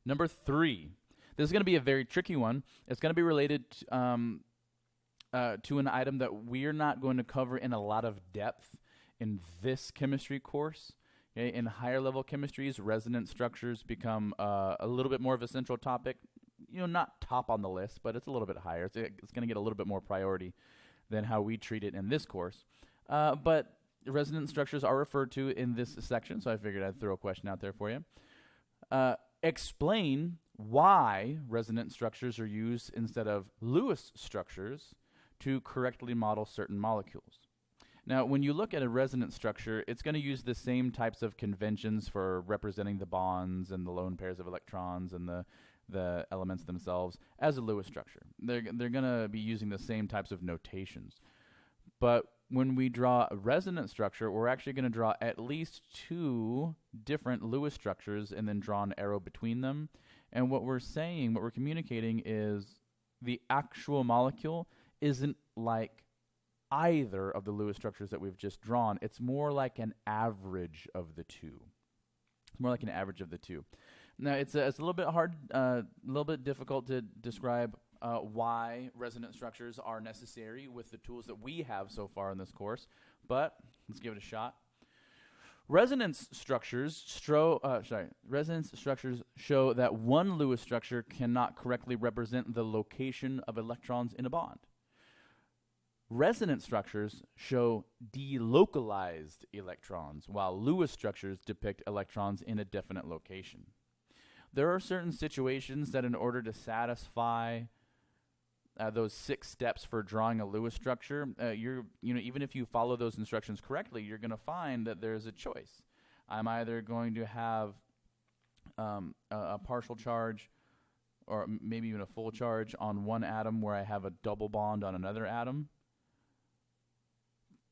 Number 3. This is going to be a very tricky one. It's going to be related to an item that we're not going to cover in a lot of depth in this chemistry course. Okay? In higher level chemistries, resonance structures become a little bit more of a central topic. Not top on the list, but it's a little bit higher. It's going to get a little bit more priority than how we treat it in this course. But resonance structures are referred to in this section, so I figured I'd throw a question out there for you. Explain why resonance structures are used instead of Lewis structures to correctly model certain molecules. Now, when you look at a resonance structure, it's going to use the same types of conventions for representing the bonds and the lone pairs of electrons and the elements themselves as a Lewis structure. They're going to be using the same types of notations. But when we draw a resonance structure, we're actually going to draw at least 2 different Lewis structures and then draw an arrow between them. And what we're communicating is the actual molecule isn't like either of the Lewis structures that we've just drawn. It's more like an average of the 2. It's more like an average of the 2. Now, it's a little bit hard, a little bit difficult to describe why resonance structures are necessary with the tools that we have so far in this course, but let's give it a shot. Resonance structures show that one Lewis structure cannot correctly represent the location of electrons in a bond. Resonance structures show delocalized electrons, while Lewis structures depict electrons in a definite location. There are certain situations that in order to satisfy those 6 steps for drawing a Lewis structure, even if you follow those instructions correctly, you're going to find that there's a choice. I'm either going to have a partial charge or maybe even a full charge on one atom where I have a double bond on another atom.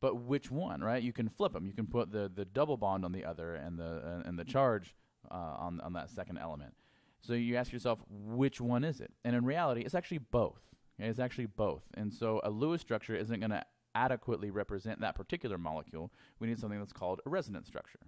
But which one, right? You can flip them. You can put the double bond on the other and the charge on that second element. So you ask yourself, which one is it? And in reality, it's actually both. Okay? It's actually both. And so a Lewis structure isn't going to adequately represent that particular molecule. We need something that's called a resonance structure.